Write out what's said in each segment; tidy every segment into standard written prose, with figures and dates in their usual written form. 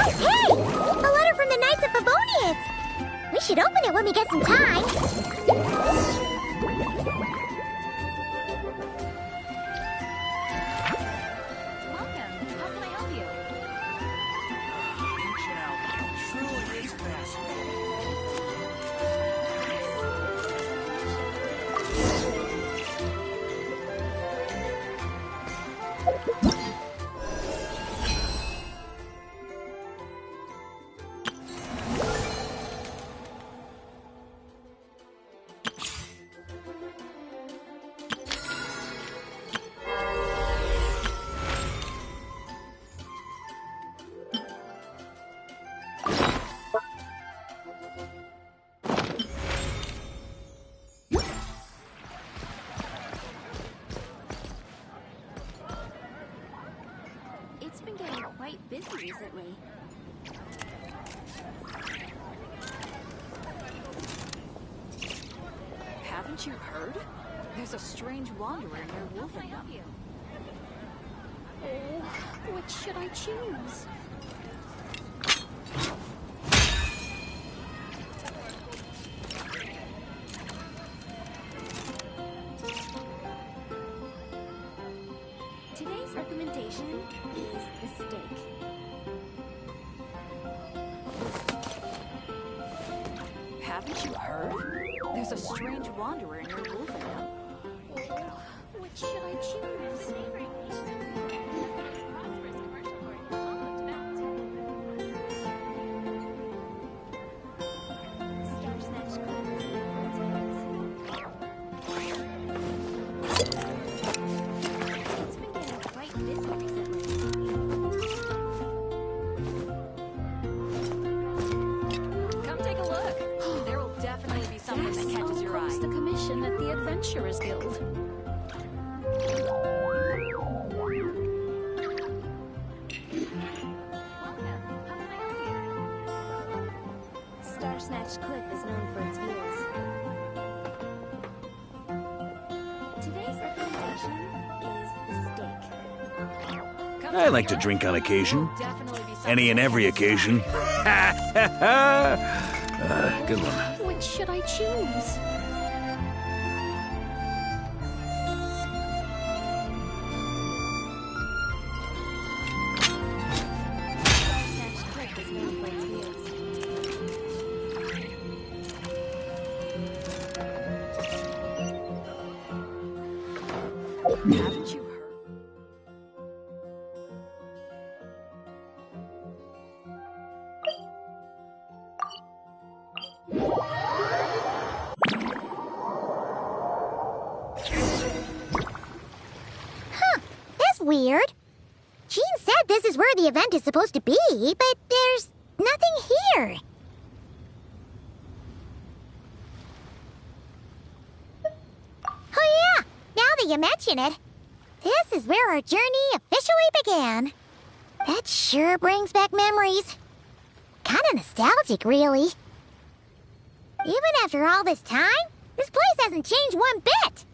Hey! A letter from the Knights of Favonius! We should open it when we get some time. Welcome. How can I help you? Ancient Albion truly is fascinating. It's been getting quite busy recently. Haven't you heard? There's a strange wanderer near Wolfendom. Oh, which should I choose? Today's recommendation is the steak. Haven't you heard? There's a strange wanderer near Wolfendom. Oh, which should I choose? It's been getting quite busy recently. Come take a look. There will definitely be something that catches your eye. The commission at the Adventurers Guild. Star-Snatched Cliff is known for its views. Today's recommendation is the steak. I like to drink on occasion. Any and every occasion. Good one. Which should I choose? Star-Snatched Cliff is known for its views. Haven't you heard? Huh, that's weird. Jean said this is where the event is supposed to be, but there's nothing here. Oh yeah, now that you mention it, this is where our journey officially began. That sure brings back memories. Kinda nostalgic, really. Even after all this time, this place hasn't changed one bit.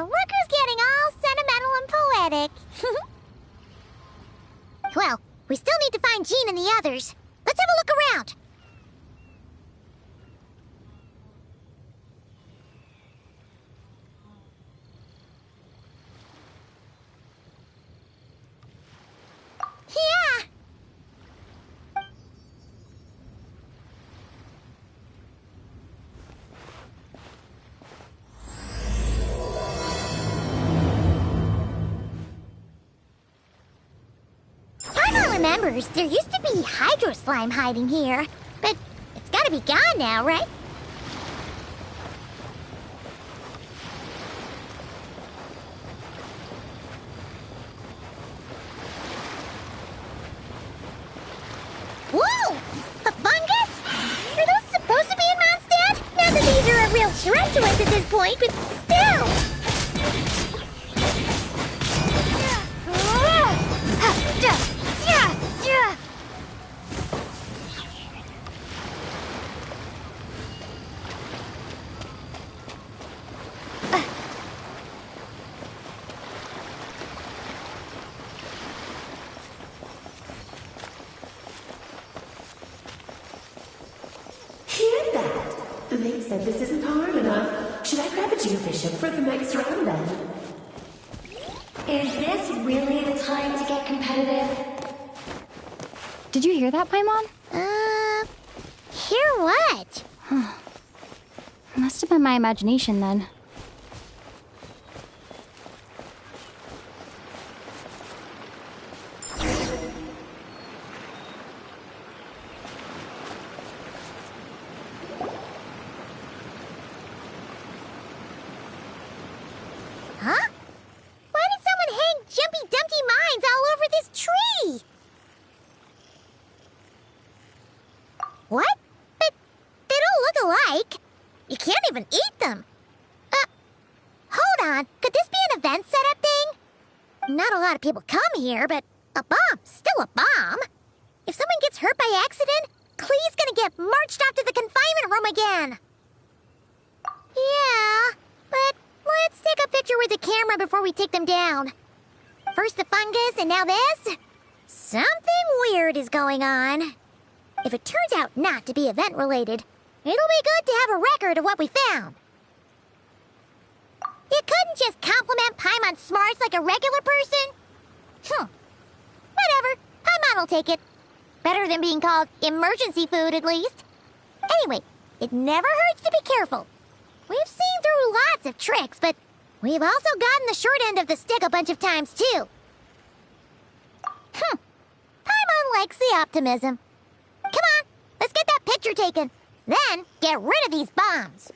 Look who's getting all sentimental and poetic. Well, we still need to find Jean and the others. Let's have a look around. Yeah. Paimon remembers there used to be hydro slime hiding here, but it's gotta be gone now, right? Whoa! A fungus? Are those supposed to be in Mondstadt? Not that these are a real threat to us at this point, but still! said this isn't hard enough. Should I grab a geofishing for the next round then? Is this really the time to get competitive? Did you hear that, Paimon? Hear what? Must have been my imagination then. Huh? Why did someone hang Jumpy Dumpty mines all over this tree? What? But they don't look alike. You can't even eat them. Hold on. Could this be an event setup thing? Not a lot of people come here, but a bomb's still a bomb. If someone gets hurt by accident, Clee's gonna get marched off to the confinement room again. Yeah, but let's take a picture with the camera before we take them down. First the fungus, and now this? Something weird is going on. If it turns out not to be event-related, it'll be good to have a record of what we found. You couldn't just compliment Paimon's smarts like a regular person? Whatever. Paimon will take it. Better than being called emergency food, at least. Anyway, it never hurts to be careful. We've seen through lots of tricks, but we've also gotten the short end of the stick a bunch of times, too. Paimon likes the optimism. Come on, let's get that picture taken. Then, get rid of these bombs.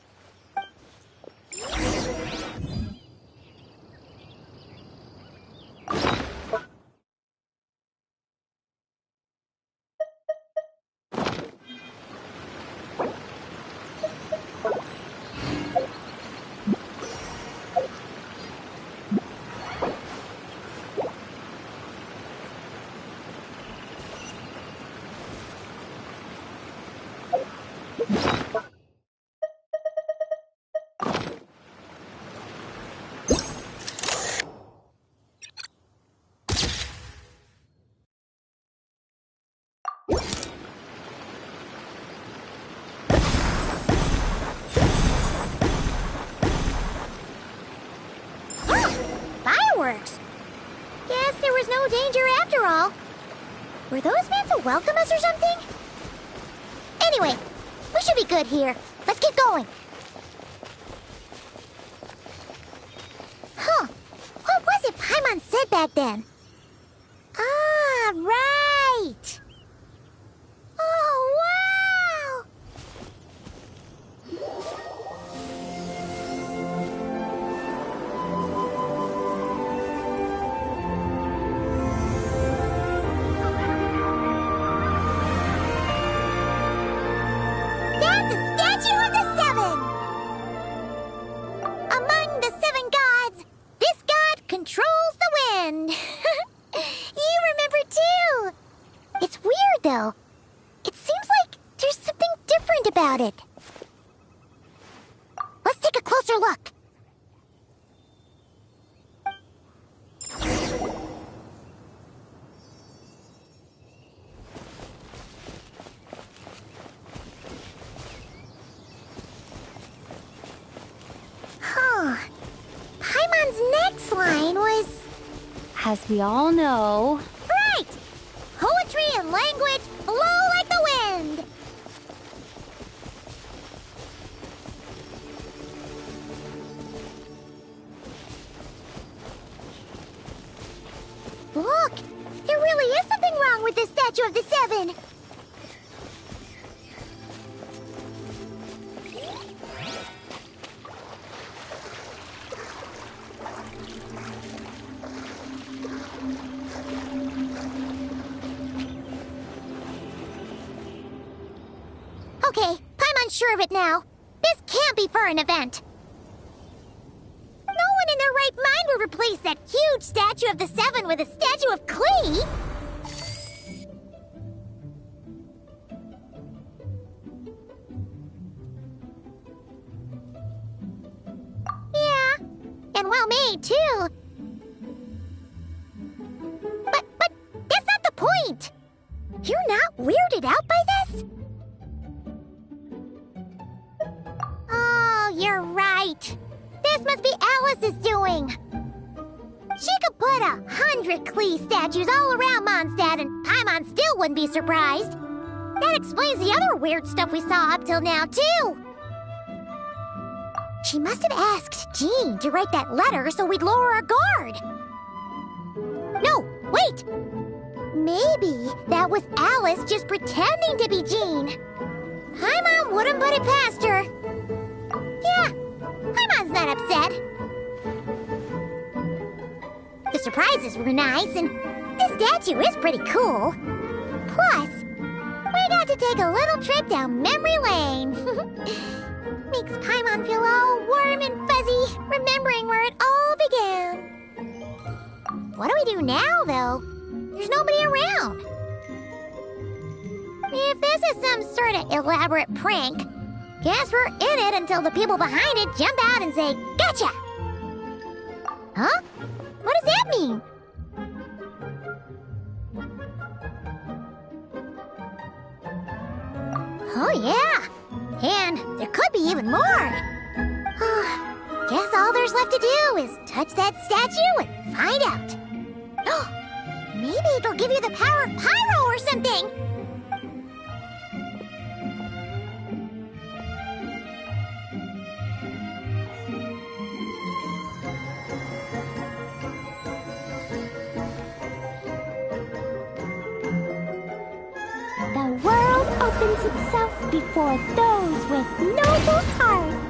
Fireworks! Guess there was no danger after all. Were those meant to welcome us or something? Anyway, we should be good here. Let's get going. What was it Paimon said back then? Ah, right! Oh, wow! That's a statue of the seven! Among the seven gods, this god controls the wind. You remember too. It's weird though. It seems like there's something different about it. Let's take a closer look. Paimon's next line was... As we all know... Right! Poetry and language flow like the wind! Look! There really is something wrong with this statue of the seven! Okay, Paimon's sure of it now. This can't be for an event. No one in their right mind would replace that huge statue of the seven with a statue of Klee. Yeah, and well made too. But that's not the point. You're not weirded out by this? going. She could put 100 Klee statues all around Mondstadt and Paimon still wouldn't be surprised. That explains the other weird stuff we saw up till now, too. She must have asked Jean to write that letter so we'd lower our guard. No, wait! Maybe that was Alice just pretending to be Jean. Paimon wouldn't put it past her. Yeah, Paimon's not upset. The surprises were nice, and this statue is pretty cool. Plus, we got to take a little trip down memory lane. Makes Paimon feel all warm and fuzzy, remembering where it all began. What do we do now, though? There's nobody around. If this is some sort of elaborate prank, guess we're in it until the people behind it jump out and say, "Gotcha!" Huh? What does that mean? Oh, yeah. And there could be even more. Guess all there's left to do is touch that statue and find out. Maybe it'll give you the power of pyro or something. The world opens itself before those with noble hearts.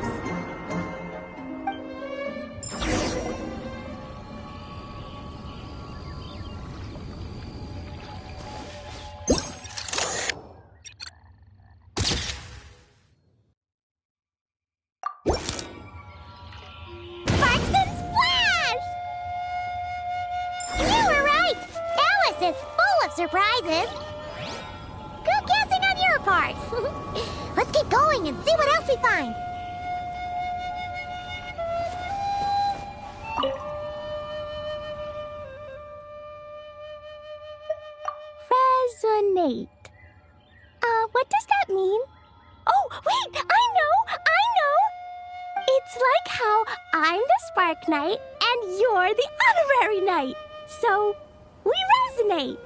Sparks and Splash! You were right! Alice is full of surprises. Good guessing on your part. Let's keep going and see what else we find. Resonate. What does that mean? Oh, wait! I know! It's like how I'm the Spark Knight and you're the Honorary Knight. So, we resonate.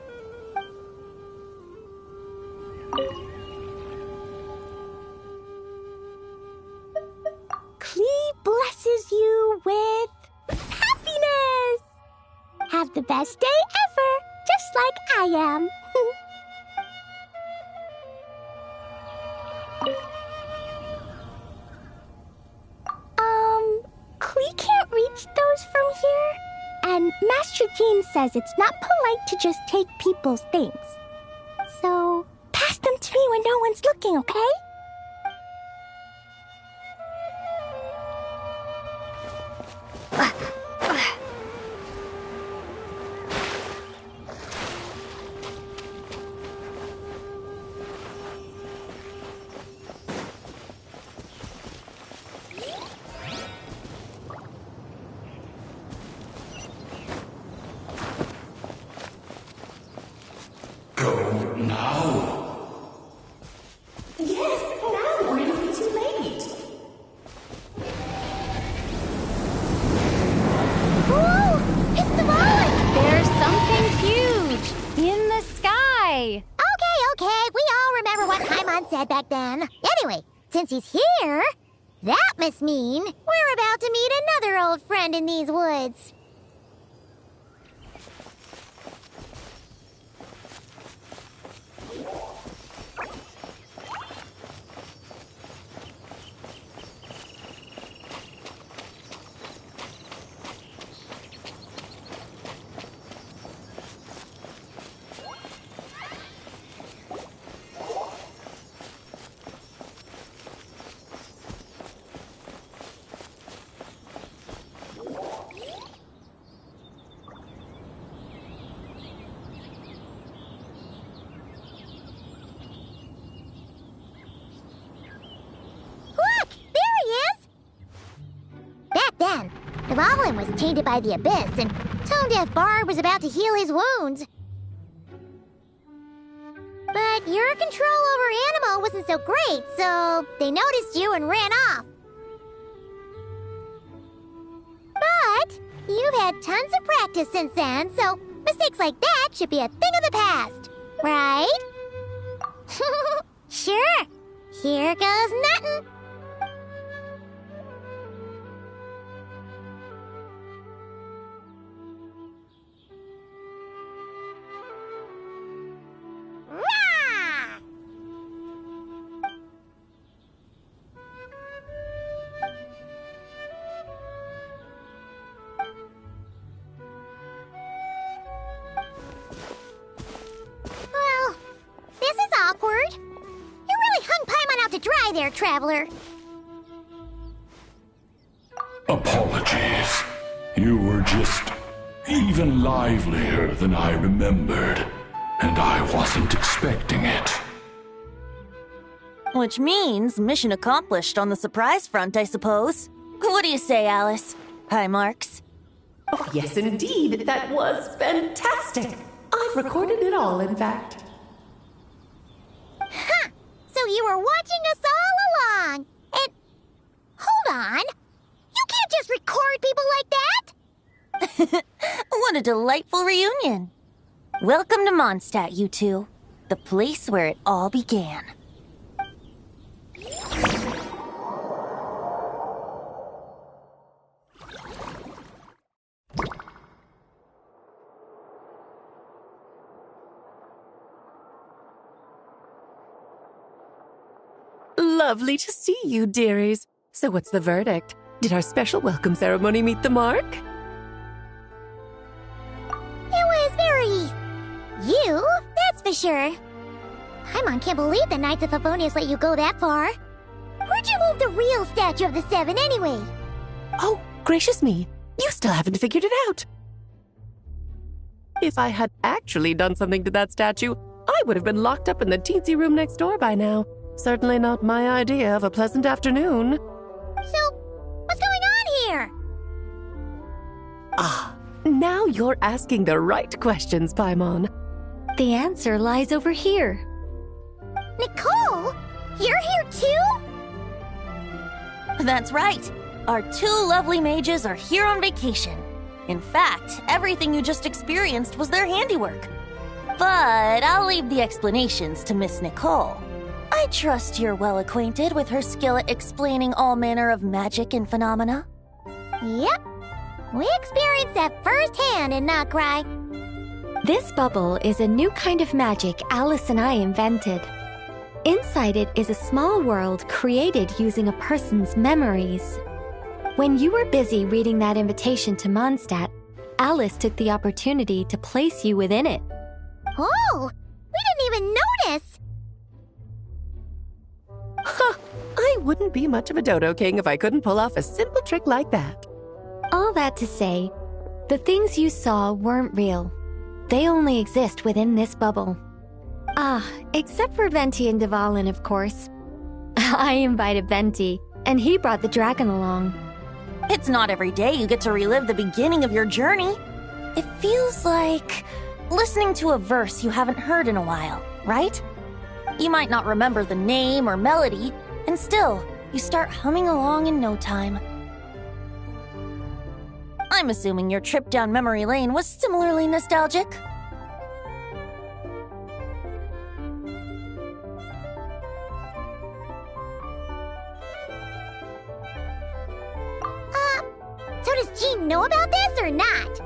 Klee blesses you with happiness. Have the best day ever, just like I am. Klee can't reach those from here. And Master Jean says it's not polite to just take people's things. So, pass them to me when no one's looking, okay? Go now. Yes, now or it'll be too late. Whoa! It's the rolling! There's something huge in the sky. Okay, we all remember what Paimon said back then. Anyway, since he's here, that must mean we're about to meet another old friend in these woods. Then, the Goblin was tainted by the Abyss, and Tone Deaf Bard was about to heal his wounds. But your control over Animo wasn't so great, so they noticed you and ran off. But You've had tons of practice since then, so mistakes like that should be a thing of the past, right? Sure. Here goes nothing. Rah! Well, this is awkward. You really hung Paimon out to dry there, Traveler. Apologies. You were just even livelier than I remembered, and I wasn't expecting it. Which means mission accomplished on the surprise front, I suppose. What do you say, Alice? Hi, Marks. Oh, yes, indeed. That was fantastic. I've recorded it all, in fact. Huh! So you were watching us all along. And hold on. You can't just record people like that. What a delightful reunion. Welcome to Mondstadt, you two. The place where it all began. Lovely to see you, dearies. So what's the verdict? Did our special welcome ceremony meet the mark? It was very... you, that's for sure. Paimon can't believe the Knights of Favonius let you go that far. Where'd you move the real statue of the Seven, anyway? Oh, gracious me. You still haven't figured it out. If I had actually done something to that statue, I would have been locked up in the teensy room next door by now. Certainly not my idea of a pleasant afternoon. So, what's going on here? Ah, now you're asking the right questions, Paimon. The answer lies over here. Nicole? You're here too? That's right. Our two lovely mages are here on vacation. In fact, everything you just experienced was their handiwork. But I'll leave the explanations to Miss Nicole. I trust you're well acquainted with her skill at explaining all manner of magic and phenomena. Yep. We experienced that firsthand in Notcry. This bubble is a new kind of magic Alice and I invented. Inside it is a small world created using a person's memories. When you were busy reading that invitation to Mondstadt, Alice took the opportunity to place you within it. Oh, we didn't even notice. Huh, I wouldn't be much of a Dodo King if I couldn't pull off a simple trick like that. All that to say, the things you saw weren't real. They only exist within this bubble. Ah, except for Venti and Dvalin, of course. I invited Venti, and he brought the dragon along. It's not every day you get to relive the beginning of your journey. It feels like listening to a verse you haven't heard in a while, right? You might not remember the name or melody, and still, you start humming along in no time. I'm assuming your trip down memory lane was similarly nostalgic. So does Jean know about this or not?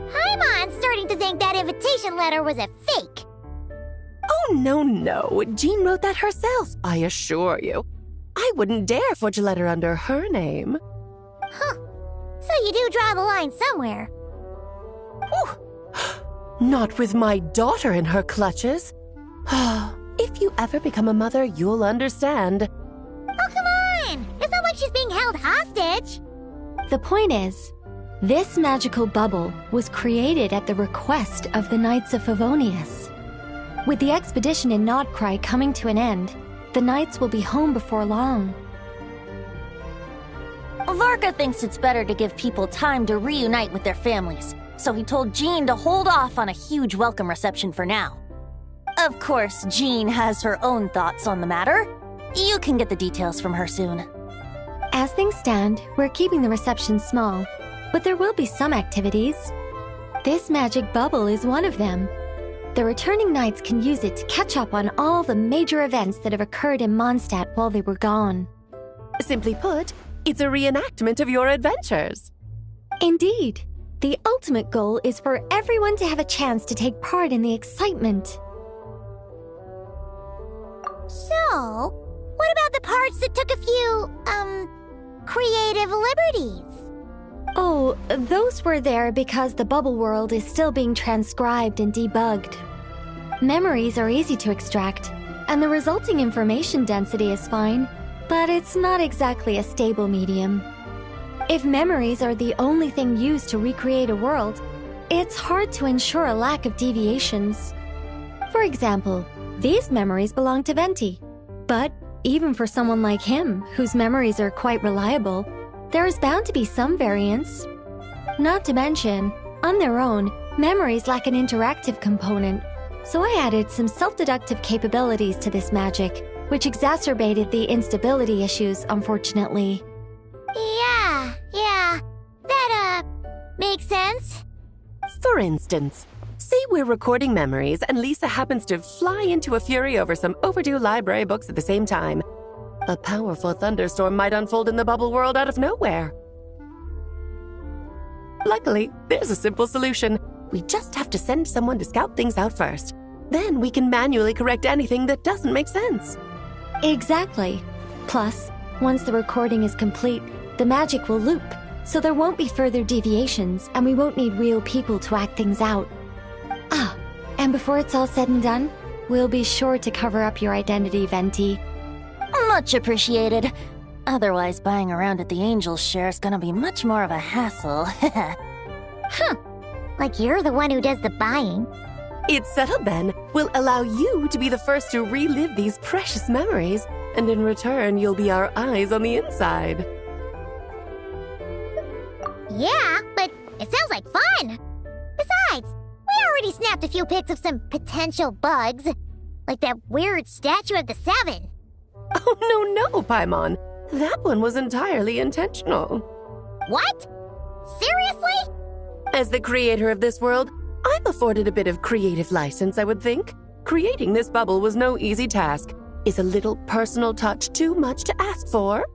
Paimon's starting to think that invitation letter was a fake. Oh, no. Jean wrote that herself, I assure you. I wouldn't dare forge a letter under her name. Huh. So you do draw the line somewhere. Not with my daughter in her clutches. If you ever become a mother, you'll understand. Oh, come on! It's not like she's being held hostage. The point is, this magical bubble was created at the request of the Knights of Favonius. With the expedition in Notcry coming to an end, the Knights will be home before long. Varka thinks it's better to give people time to reunite with their families, so he told Jean to hold off on a huge welcome reception for now. Of course, Jean has her own thoughts on the matter. You can get the details from her soon. As things stand, we're keeping the reception small. but there will be some activities. This magic bubble is one of them. The returning knights can use it to catch up on all the major events that have occurred in Mondstadt while they were gone. Simply put, it's a reenactment of your adventures. Indeed. The ultimate goal is for everyone to have a chance to take part in the excitement. So, what about the parts that took a few, creative liberties? Oh, those were there because the bubble world is still being transcribed and debugged. Memories are easy to extract, and the resulting information density is fine, but it's not exactly a stable medium. If memories are the only thing used to recreate a world, it's hard to ensure a lack of deviations. For example, these memories belong to Venti, but even for someone like him, whose memories are quite reliable, there is bound to be some variance. Not to mention, on their own, memories lack an interactive component, so I added some self-deductive capabilities to this magic, which exacerbated the instability issues, unfortunately. Yeah, that, makes sense. For instance, say we're recording memories and Lisa happens to fly into a fury over some overdue library books at the same time. A powerful thunderstorm might unfold in the bubble world out of nowhere. Luckily, there's a simple solution. We just have to send someone to scout things out first. Then we can manually correct anything that doesn't make sense. Exactly. Plus, once the recording is complete, the magic will loop, so there won't be further deviations, and we won't need real people to act things out. Ah, and before it's all said and done, we'll be sure to cover up your identity, Venti. Much appreciated. Otherwise, buying around at the Angels share is gonna be much more of a hassle. Like you're the one who does the buying. It's settled then. We'll allow you to be the first to relive these precious memories, and in return, you'll be our eyes on the inside. Yeah, but it sounds like fun. Besides, we already snapped a few pics of some potential bugs, like that weird statue of the Seven. Oh, no, Paimon. That one was entirely intentional. What? Seriously? As the creator of this world, I'm afforded a bit of creative license, I would think. Creating this bubble was no easy task. Is a little personal touch too much to ask for?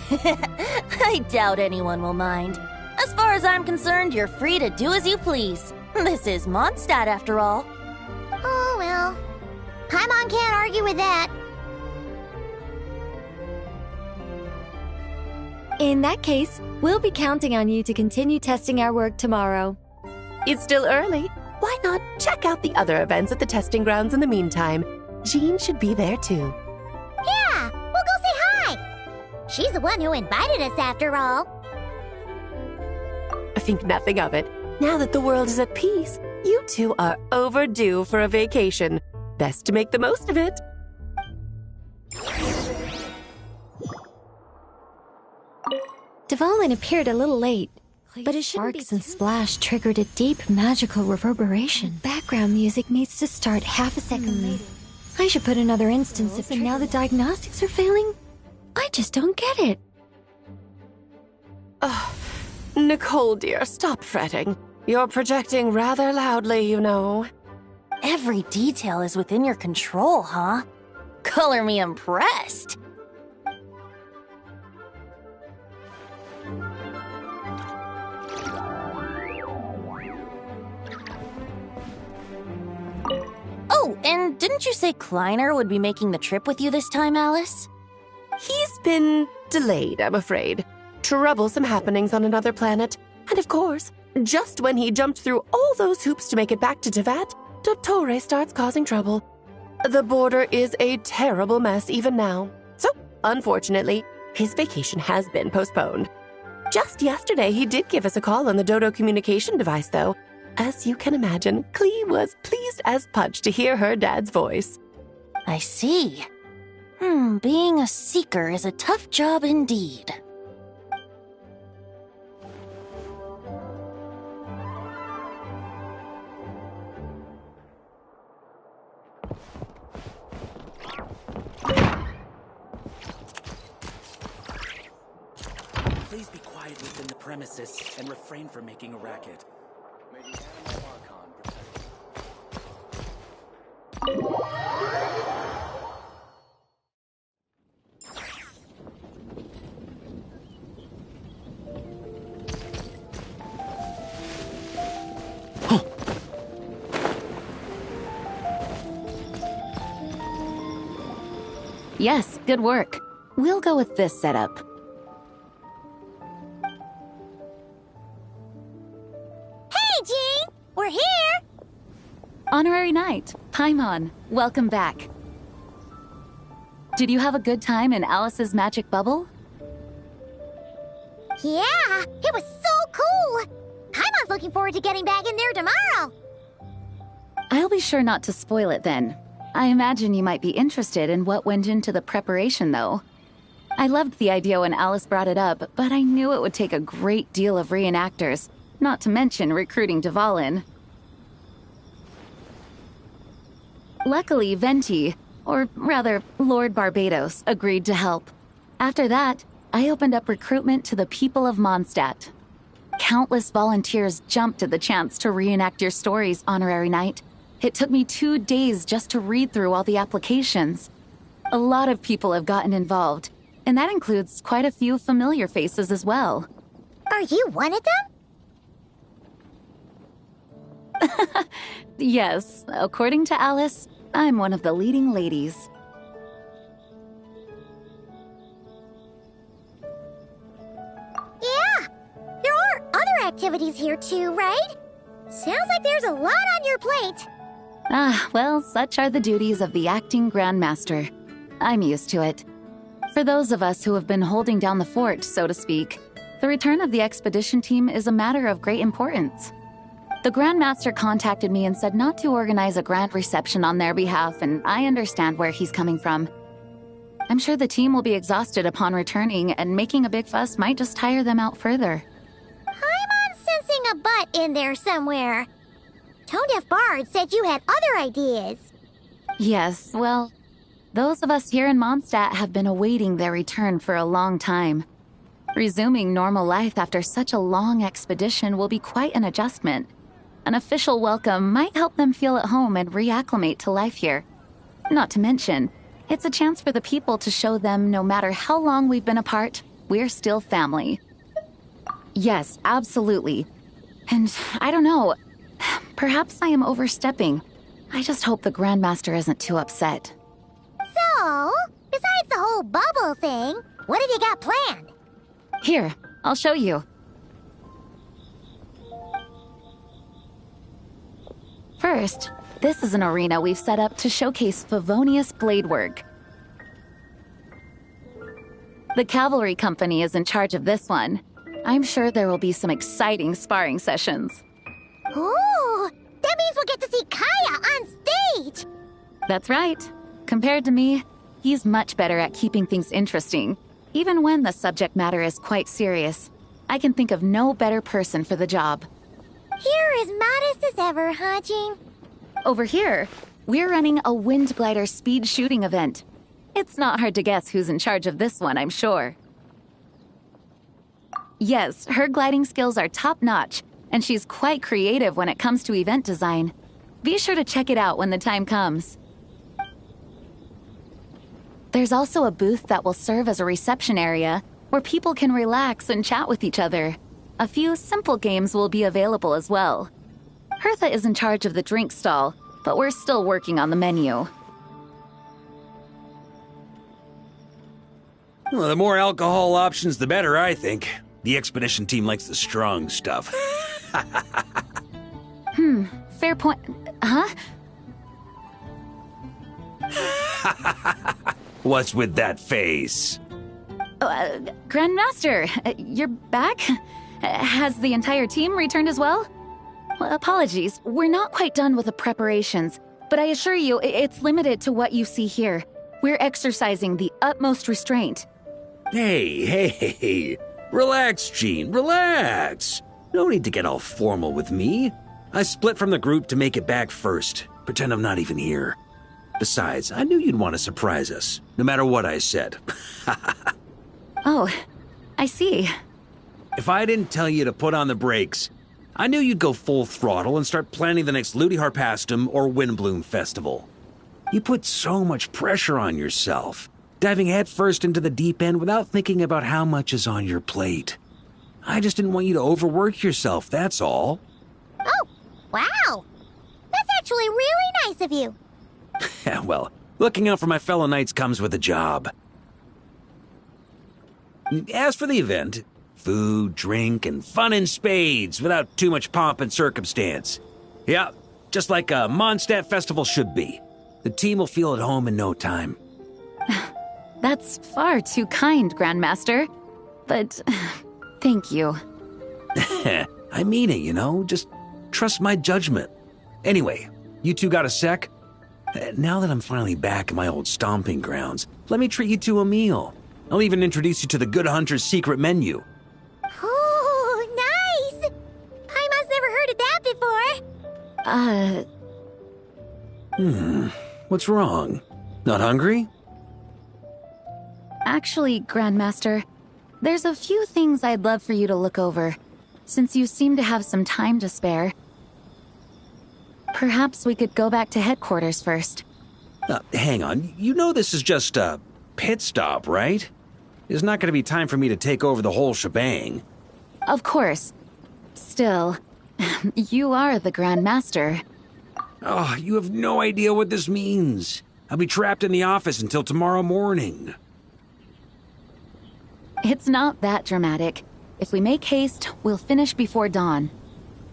I doubt anyone will mind. As far as I'm concerned, you're free to do as you please. This is Mondstadt, after all. Oh, well. Paimon can't argue with that. In that case, we'll be counting on you to continue testing our work tomorrow. It's still early. Why not check out the other events at the testing grounds in the meantime? Jean should be there too. Yeah, we'll go say hi. She's the one who invited us after all. I think nothing of it. Now that the world is at peace, you two are overdue for a vacation. Best to make the most of it. Dvalin appeared a little late, but his sparks and splash triggered a deep magical reverberation. Background music needs to start half a second later. I should put another instance of, and now the diagnostics are failing? I just don't get it. Nicole, dear, stop fretting. You're projecting rather loudly, you know. Every detail is within your control, huh? Color me impressed. Oh, and didn't you say Kleiner would be making the trip with you this time, Alice? He's been delayed, I'm afraid. Troublesome happenings on another planet. And of course, just when he jumped through all those hoops to make it back to Tevat, Dottore starts causing trouble. The border is a terrible mess even now. So, unfortunately, his vacation has been postponed. Just yesterday, he did give us a call on the Dodo communication device, though. As you can imagine, Klee was pleased as punch to hear her dad's voice. I see. Being a seeker is a tough job indeed. Please be quiet within the premises and refrain from making a racket. May the Animal Archon protect you. Yes, good work. We'll go with this setup. Hey, Jean! We're here! Honorary Knight, Paimon, welcome back. Did you have a good time in Alice's magic bubble? Yeah, it was so cool! Paimon's looking forward to getting back in there tomorrow! I'll be sure not to spoil it then. I imagine you might be interested in what went into the preparation, though. I loved the idea when Alice brought it up, but I knew it would take a great deal of reenactors, not to mention recruiting Dvalin. Luckily, Venti, or rather, Lord Barbados, agreed to help. After that, I opened up recruitment to the people of Mondstadt. Countless volunteers jumped at the chance to reenact your stories, Honorary Knight. It took me 2 days just to read through all the applications. A lot of people have gotten involved, and that includes quite a few familiar faces as well. Are you one of them? Yes, according to Alice, I'm one of the leading ladies. Yeah, there are other activities here too, right? Sounds like there's a lot on your plate. Ah, well, such are the duties of the acting Grandmaster. I'm used to it. For those of us who have been holding down the fort, so to speak, the return of the expedition team is a matter of great importance. The Grandmaster contacted me and said not to organize a grand reception on their behalf, and I understand where he's coming from. I'm sure the team will be exhausted upon returning, and making a big fuss might just tire them out further. I'm sensing a butt in there somewhere. Tone-deaf Bard said you had other ideas. Yes, well, those of us here in Mondstadt have been awaiting their return for a long time. Resuming normal life after such a long expedition will be quite an adjustment. An official welcome might help them feel at home and reacclimate to life here. Not to mention, it's a chance for the people to show them no matter how long we've been apart, we're still family. Yes, absolutely. And I don't know, perhaps I am overstepping. I just hope the Grandmaster isn't too upset. So, besides the whole bubble thing, what have you got planned? Here, I'll show you. First, this is an arena we've set up to showcase Favonius blade work. The cavalry company is in charge of this one. I'm sure there will be some exciting sparring sessions. Ooh, that means we'll get to see Kaya on stage! That's right. Compared to me, he's much better at keeping things interesting, even when the subject matter is quite serious. I can think of no better person for the job. You're as modest as ever, huh, Jean? Over here, we're running a wind glider speed shooting event. It's not hard to guess who's in charge of this one, I'm sure. Yes, her gliding skills are top-notch, and she's quite creative when it comes to event design. Be sure to check it out when the time comes. There's also a booth that will serve as a reception area where people can relax and chat with each other. A few simple games will be available as well. Hertha is in charge of the drink stall, but we're still working on the menu. Well, the more alcohol options, the better, I think. The expedition team likes the strong stuff. Fair point. Huh? What's with that face? Grandmaster, you're back? Has the entire team returned as well? Well, apologies, we're not quite done with the preparations, but I assure you, it's limited to what you see here. We're exercising the utmost restraint. Hey. Relax, Jean, relax. No need to get all formal with me. I split from the group to make it back first. Pretend I'm not even here. Besides, I knew you'd want to surprise us, no matter what I said. Oh, I see. If I didn't tell you to put on the brakes, I knew you'd go full throttle and start planning the next Ludi Harpastum or Windbloom Festival. You put so much pressure on yourself, diving headfirst into the deep end without thinking about how much is on your plate. I just didn't want you to overwork yourself, that's all. Oh, wow. That's actually really nice of you. Yeah, well, looking out for my fellow knights comes with a job. As for the event, food, drink, and fun in spades without too much pomp and circumstance. Yeah, just like a Mondstadt festival should be. The team will feel at home in no time. That's far too kind, Grandmaster. But thank you. I mean it, you know? Just trust my judgment. Anyway, you two got a sec? Now that I'm finally back in my old stomping grounds, let me treat you to a meal. I'll even introduce you to the Good Hunter's secret menu. Oh, nice! Paimon's never heard of that before. What's wrong? Not hungry? Actually, Grandmaster, there's a few things I'd love for you to look over, since you seem to have some time to spare. Perhaps we could go back to headquarters first. Hang on. You know this is just a pit stop, right? There's not going to be time for me to take over the whole shebang. Of course. Still, you are the Grandmaster. Oh, you have no idea what this means. I'll be trapped in the office until tomorrow morning. It's not that dramatic. If we make haste, we'll finish before dawn.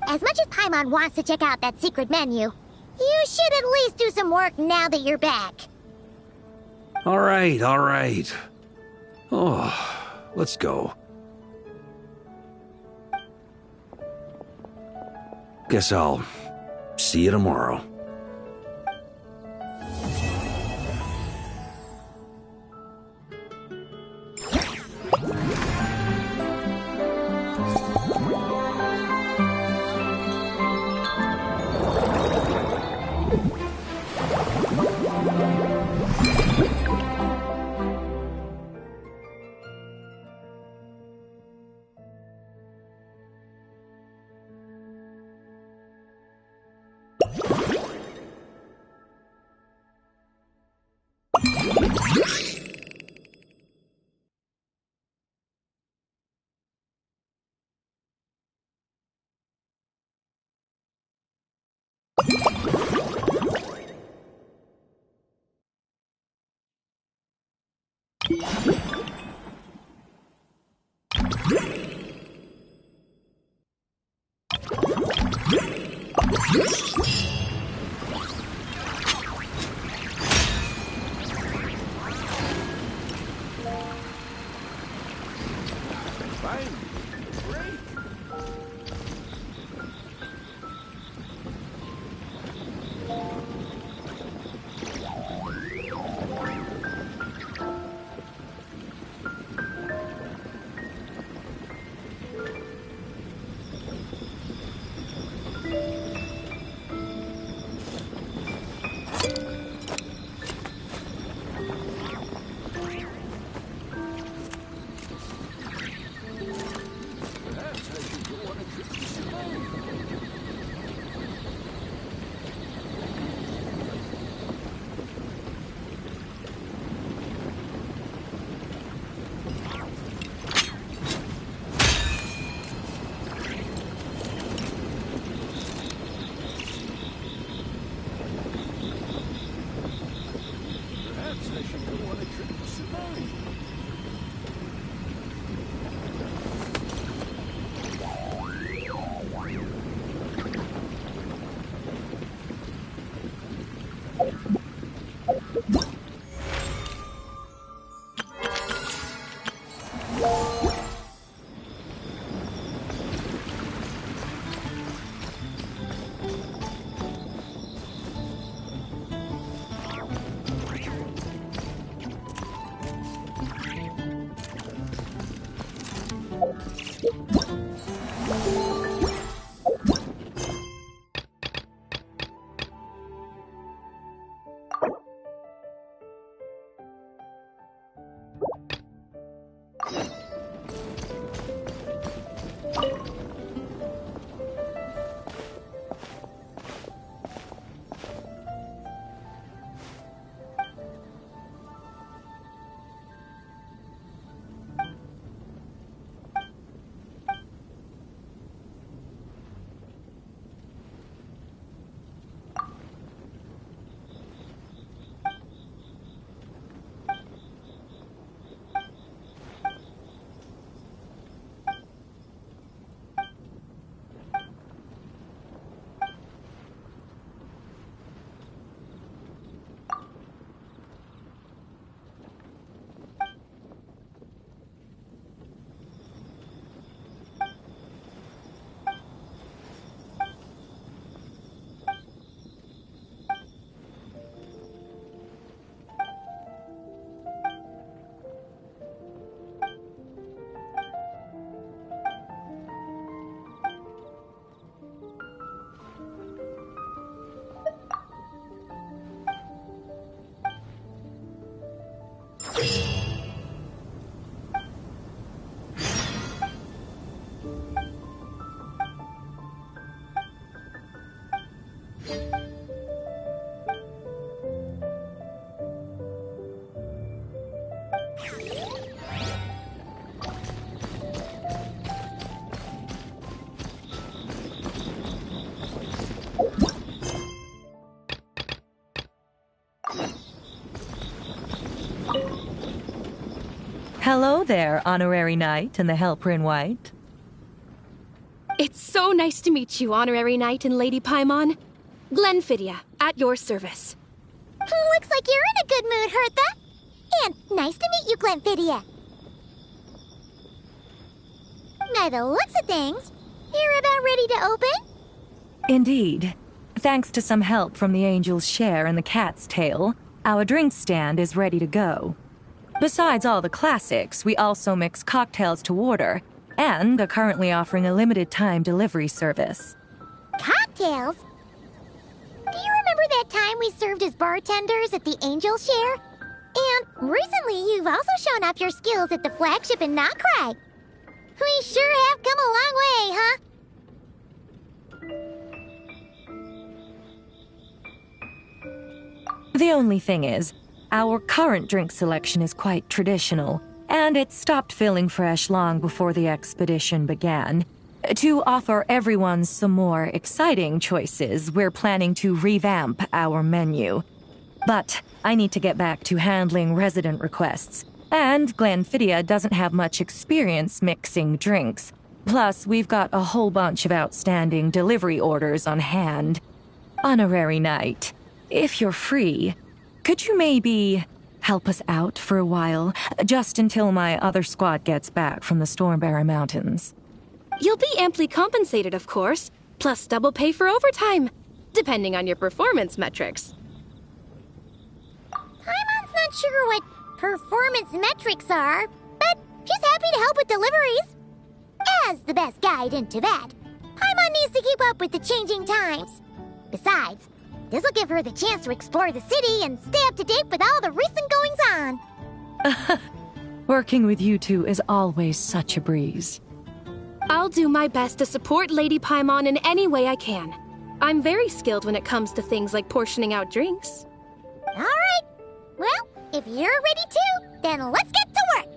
As much as Paimon wants to check out that secret menu, you should at least do some work now that you're back. All right, all right. Oh, let's go. Guess I'll see you tomorrow. Hello there, Honorary Knight and the Helper in White. It's so nice to meet you, Honorary Knight and Lady Paimon. Glenfidia, at your service. Looks like you're in a good mood, Hertha. And nice to meet you, Glenfidia. By the looks of things, you're about ready to open? Indeed. Thanks to some help from the Angel's Share and the Cat's Tail, our drink stand is ready to go. Besides all the classics, we also mix cocktails to order, and are currently offering a limited-time delivery service. Cocktails? Do you remember that time we served as bartenders at the Angel's Share? And recently, you've also shown off your skills at the flagship in Knockcry. We sure have come a long way, huh? The only thing is, our current drink selection is quite traditional, and it stopped feeling fresh long before the expedition began. To offer everyone some more exciting choices, we're planning to revamp our menu. But I need to get back to handling resident requests, and Glenfidia doesn't have much experience mixing drinks. Plus, we've got a whole bunch of outstanding delivery orders on hand. Honorary Knight, if you're free, could you maybe help us out for a while, just until my other squad gets back from the Stormbearer Mountains? You'll be amply compensated, of course, plus double pay for overtime, depending on your performance metrics. Paimon's not sure what performance metrics are, but she's happy to help with deliveries. As the best guide in Teyvat, Paimon needs to keep up with the changing times. Besides, this will give her the chance to explore the city and stay up to date with all the recent goings-on. Working with you two is always such a breeze. I'll do my best to support Lady Paimon in any way I can. I'm very skilled when it comes to things like portioning out drinks. All right. Well, if you're ready too, then let's get to work.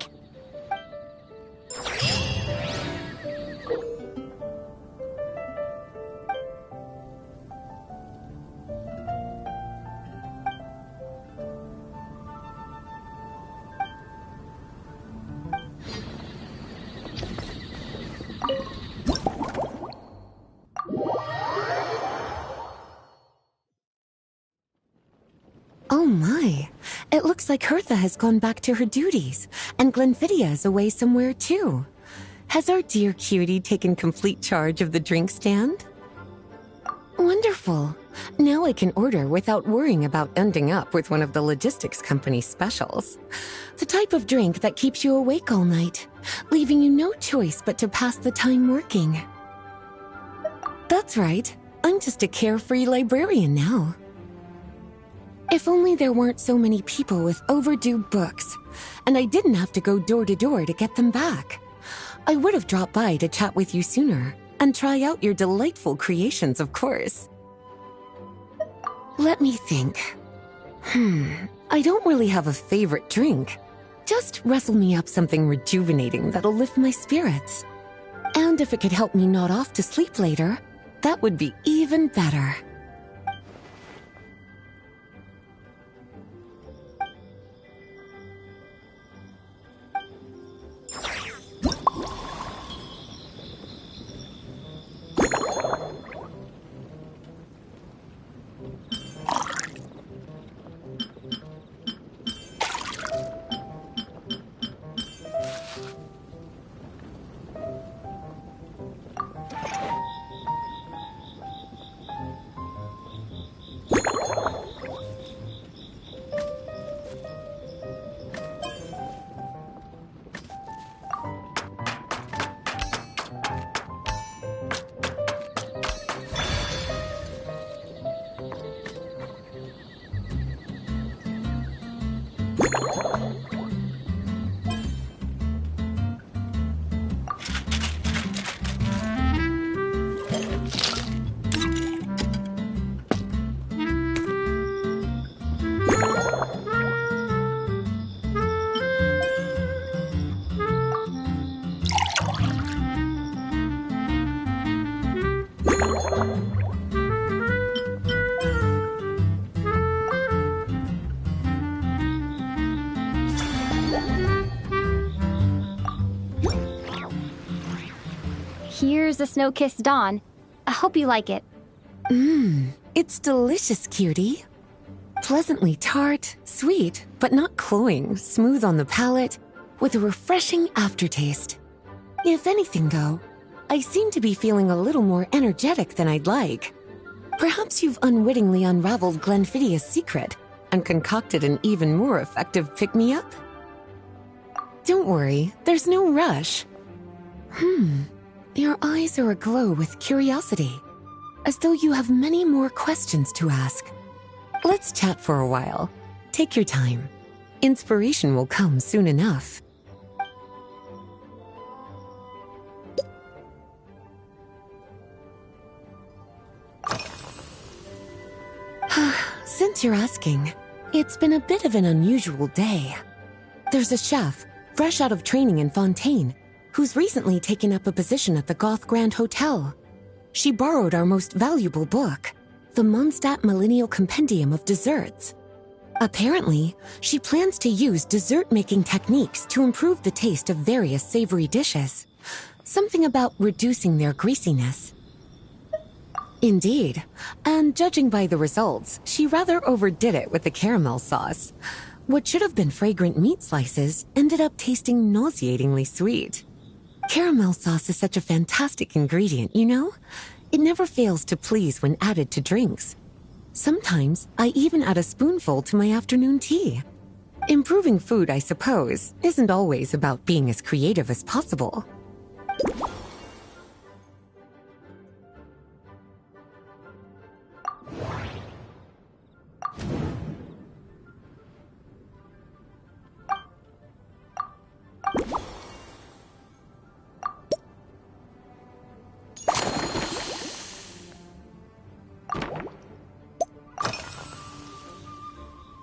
Oh my, it looks like Hertha has gone back to her duties, and Glenfidia is away somewhere too. Has our dear cutie taken complete charge of the drink stand? Wonderful. Now I can order without worrying about ending up with one of the logistics company's specials. The type of drink that keeps you awake all night, leaving you no choice but to pass the time working. That's right, I'm just a carefree librarian now. If only there weren't so many people with overdue books, and I didn't have to go door to door to get them back. I would have dropped by to chat with you sooner, and try out your delightful creations, of course. Let me think. I don't really have a favorite drink. Just wrestle me up something rejuvenating that'll lift my spirits. And if it could help me nod off to sleep later, that would be even better. here's a snow-kissed dawn. I hope you like it. It's delicious, cutie. Pleasantly tart, sweet, but not cloying, smooth on the palate, with a refreshing aftertaste. If anything, though, I seem to be feeling a little more energetic than I'd like. Perhaps you've unwittingly unraveled Glenfiddia's secret and concocted an even more effective pick-me-up? Don't worry, there's no rush. Your eyes are aglow with curiosity, as though you have many more questions to ask. Let's chat for a while. Take your time. Inspiration will come soon enough. Since you're asking, it's been a bit of an unusual day. There's a chef, fresh out of training in Fontaine, who's recently taken up a position at the Goth Grand Hotel. She borrowed our most valuable book, the Mondstadt Millennial Compendium of Desserts. Apparently, she plans to use dessert-making techniques to improve the taste of various savory dishes. Something about reducing their greasiness. Indeed, and judging by the results, she rather overdid it with the caramel sauce. What should have been fragrant meat slices ended up tasting nauseatingly sweet. Caramel sauce is such a fantastic ingredient, you know? It never fails to please when added to drinks. Sometimes, I even add a spoonful to my afternoon tea. Improving food, I suppose, isn't always about being as creative as possible.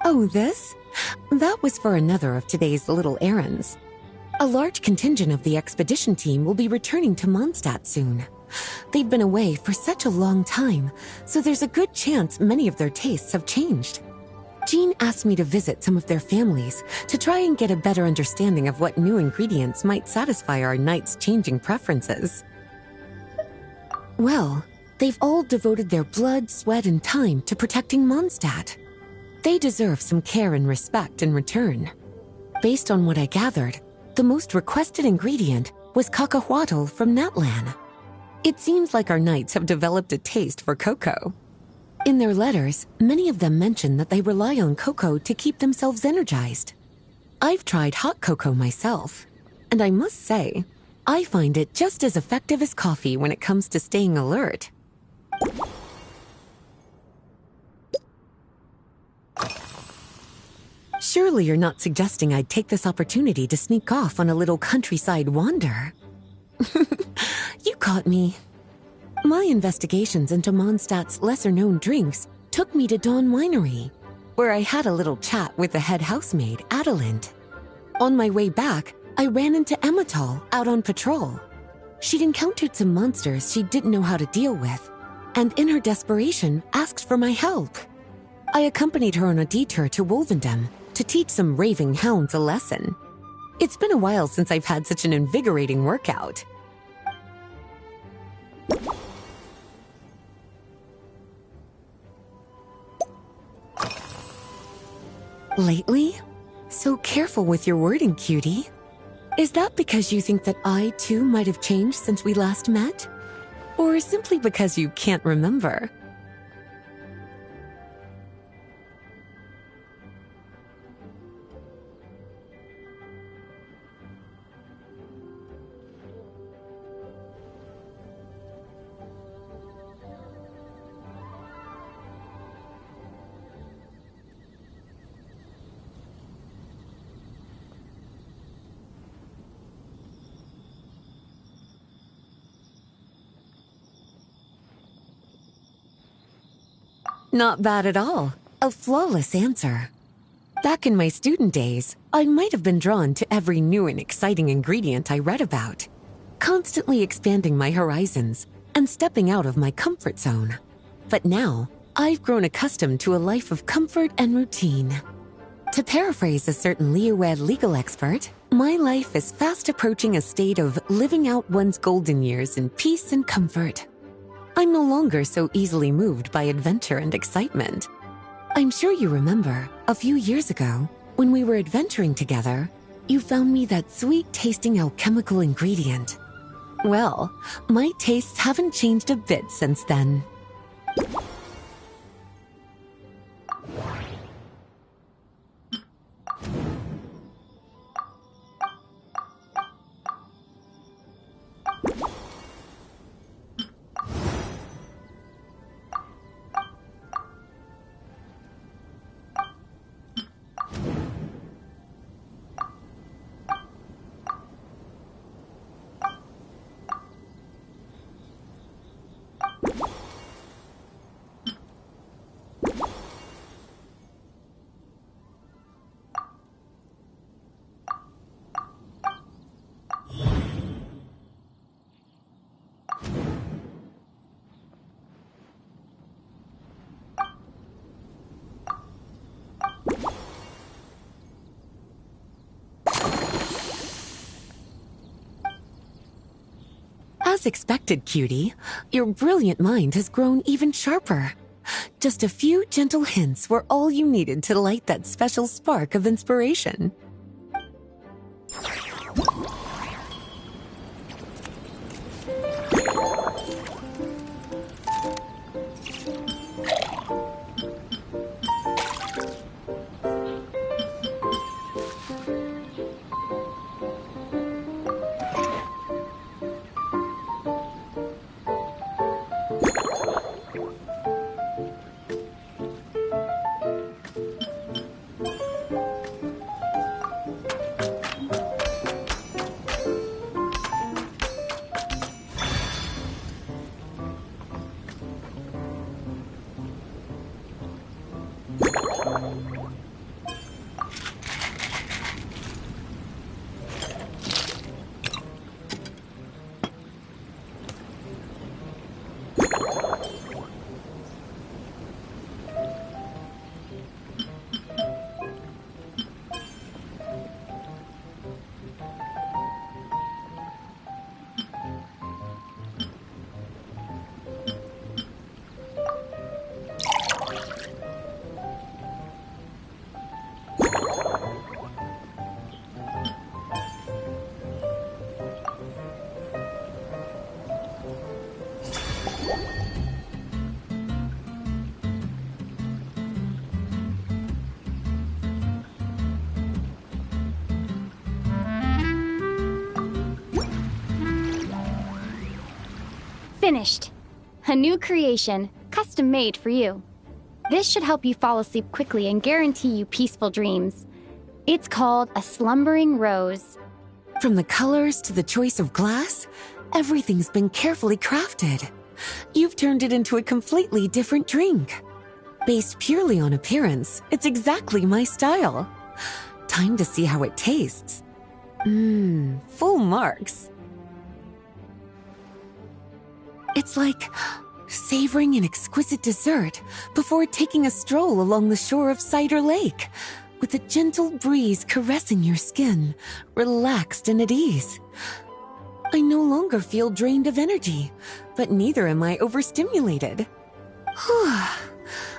Oh, this? That was for another of today's little errands. A large contingent of the expedition team will be returning to Mondstadt soon. They've been away for such a long time, so there's a good chance many of their tastes have changed. Jean asked me to visit some of their families to try and get a better understanding of what new ingredients might satisfy our knights' changing preferences. Well, they've all devoted their blood, sweat, and time to protecting Mondstadt. They deserve some care and respect in return. Based on what I gathered, the most requested ingredient was cacahuatl from Natlan. It seems like our knights have developed a taste for cocoa. In their letters, many of them mention that they rely on cocoa to keep themselves energized. I've tried hot cocoa myself, and I must say, I find it just as effective as coffee when it comes to staying alert. Surely you're not suggesting I'd take this opportunity to sneak off on a little countryside wander? You caught me. My investigations into Mondstadt's lesser-known drinks took me to Dawn Winery, where I had a little chat with the head housemaid, Adelind. On my way back, I ran into Emmetall out on patrol. She'd encountered some monsters she didn't know how to deal with, and in her desperation, asked for my help. I accompanied her on a detour to Wolvendam to teach some raving hounds a lesson. It's been a while since I've had such an invigorating workout. Lately? So careful with your wording, cutie. Is that because you think that I, too, might have changed since we last met? Or simply because you can't remember? Not bad at all. A flawless answer. Back in my student days, I might have been drawn to every new and exciting ingredient I read about, constantly expanding my horizons and stepping out of my comfort zone. But now, I've grown accustomed to a life of comfort and routine. To paraphrase a certain Leewed legal expert, My life is fast approaching a state of living out one's golden years in peace and comfort. I'm no longer so easily moved by adventure and excitement. I'm sure you remember, a few years ago, when we were adventuring together, you found me that sweet-tasting alchemical ingredient. Well, my tastes haven't changed a bit since then. As expected, cutie, your brilliant mind has grown even sharper. Just a few gentle hints were all you needed to light that special spark of inspiration. Finished. A new creation, custom made for you. This should help you fall asleep quickly and guarantee you peaceful dreams. It's called a slumbering rose. From the colors to the choice of glass, everything's been carefully crafted. You've turned it into a completely different drink. Based purely on appearance, it's exactly my style. Time to see how it tastes. Full marks. It's like savoring an exquisite dessert before taking a stroll along the shore of Cider Lake, with a gentle breeze caressing your skin, relaxed and at ease. I no longer feel drained of energy, but neither am I overstimulated.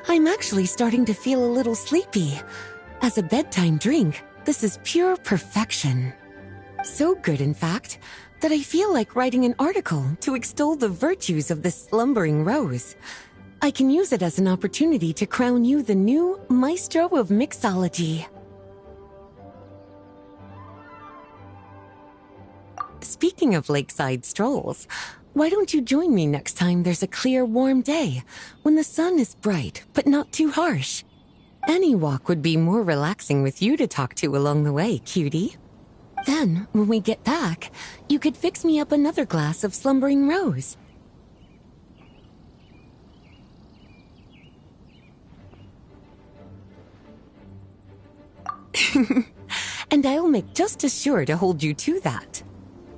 I'm actually starting to feel a little sleepy. As a bedtime drink, this is pure perfection. So good, in fact, that I feel like writing an article to extol the virtues of this slumbering rose. I can use it as an opportunity to crown you the new maestro of mixology. Speaking of lakeside strolls, why don't you join me next time there's a clear, warm day, when the sun is bright but not too harsh? Any walk would be more relaxing with you to talk to along the way, cutie. Then, when we get back, you could fix me up another glass of slumbering rose. And I'll make just as sure to hold you to that.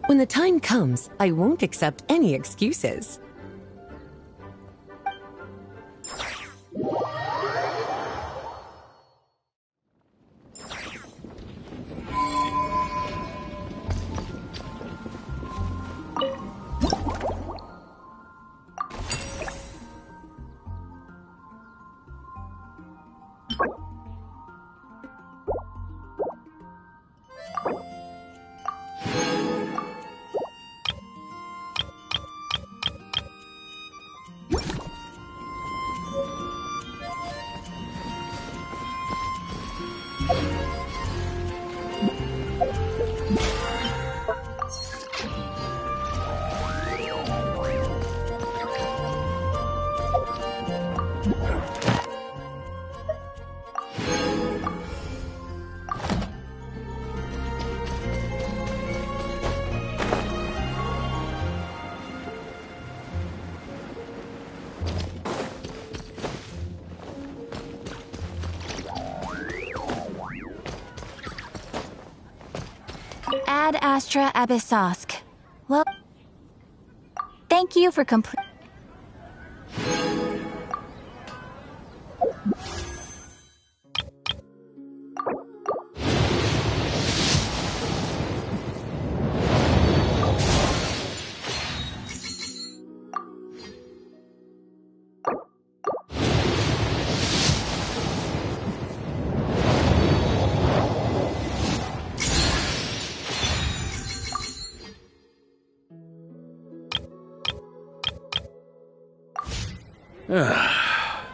When the time comes, I won't accept any excuses. Ad Astra Abyssosk. Well, thank you for complete.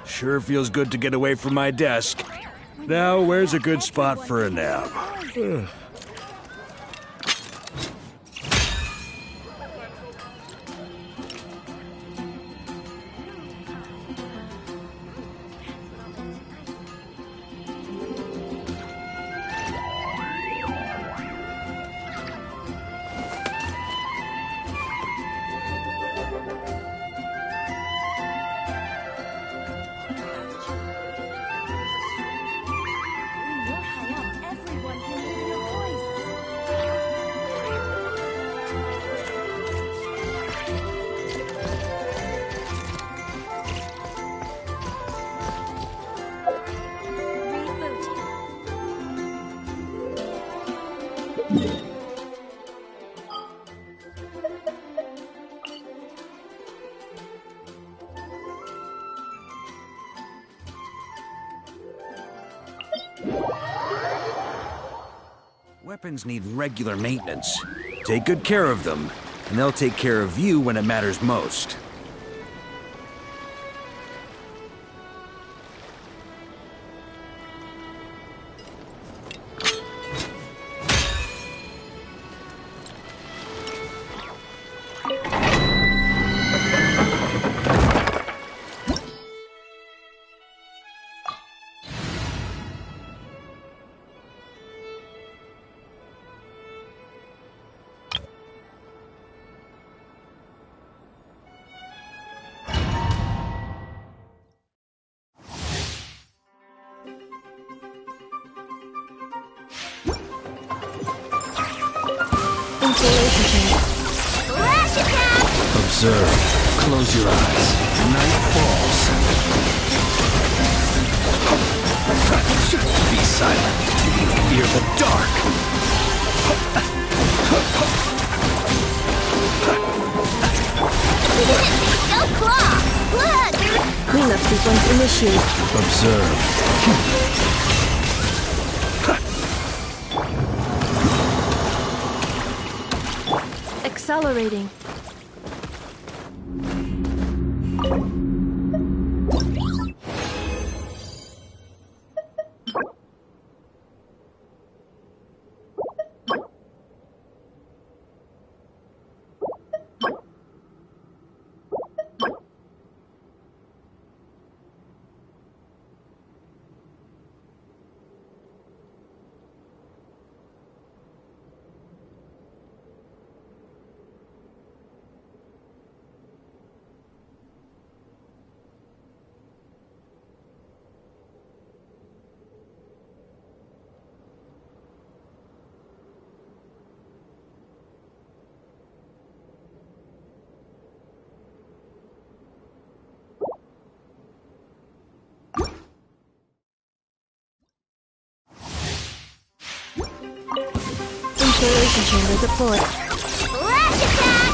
Sure feels good to get away from my desk. Now, where's a good spot for a nap? Weapons need regular maintenance. Take good care of them, and they'll take care of you when it matters most. Observe. Close your eyes. Night falls. Be silent. Fear the dark. Go claw! Look! Cleanup sequence initiated. Observe. Accelerating. Installation chamber deployed. Flash attack!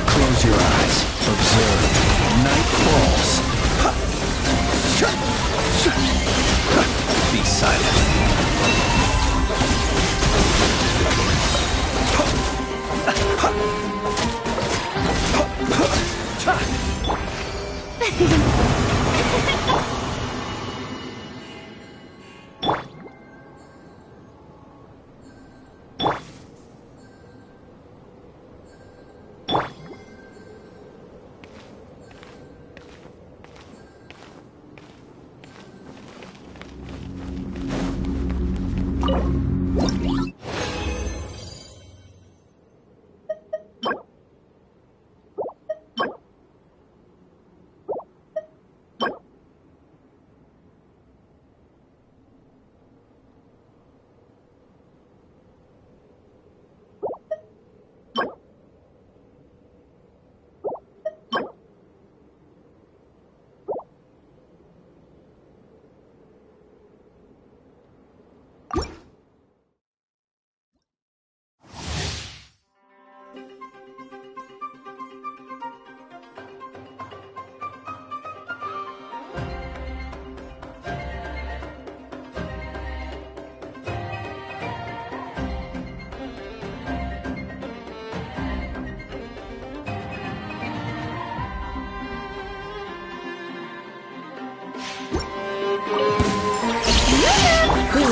Close your eyes. Observe. Night falls. Be silent.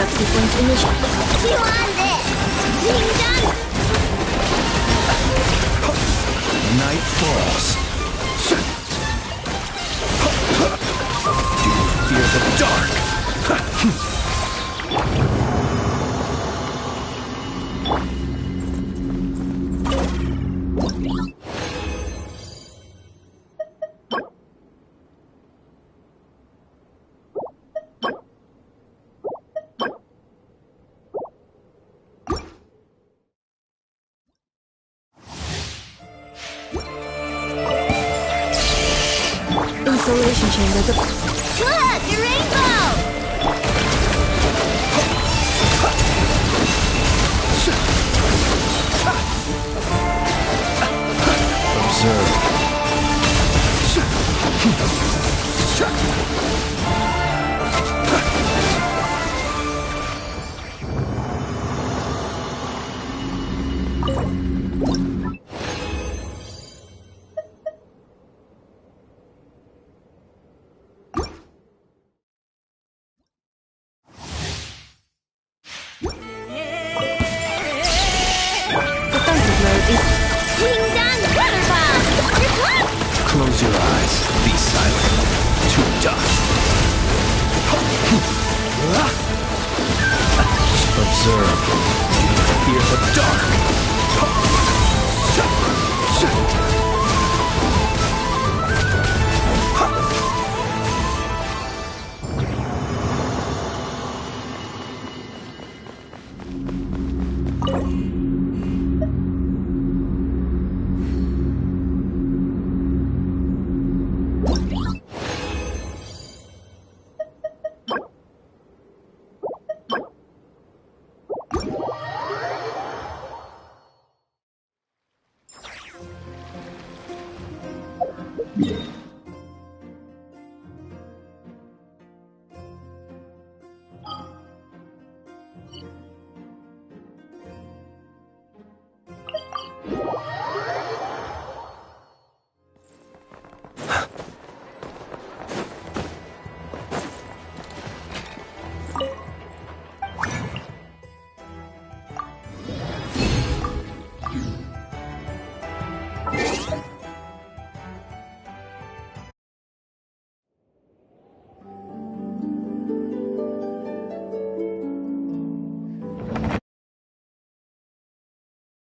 startup sequence initiated. You on this? Being done! Night falls. Do you fear the dark? Insulation chamber. Look, your rainbow! Observe. Defensive mode is Being done, Butterball! Report! Close your eyes. Be silent. To dust. Observe. Fear the dark.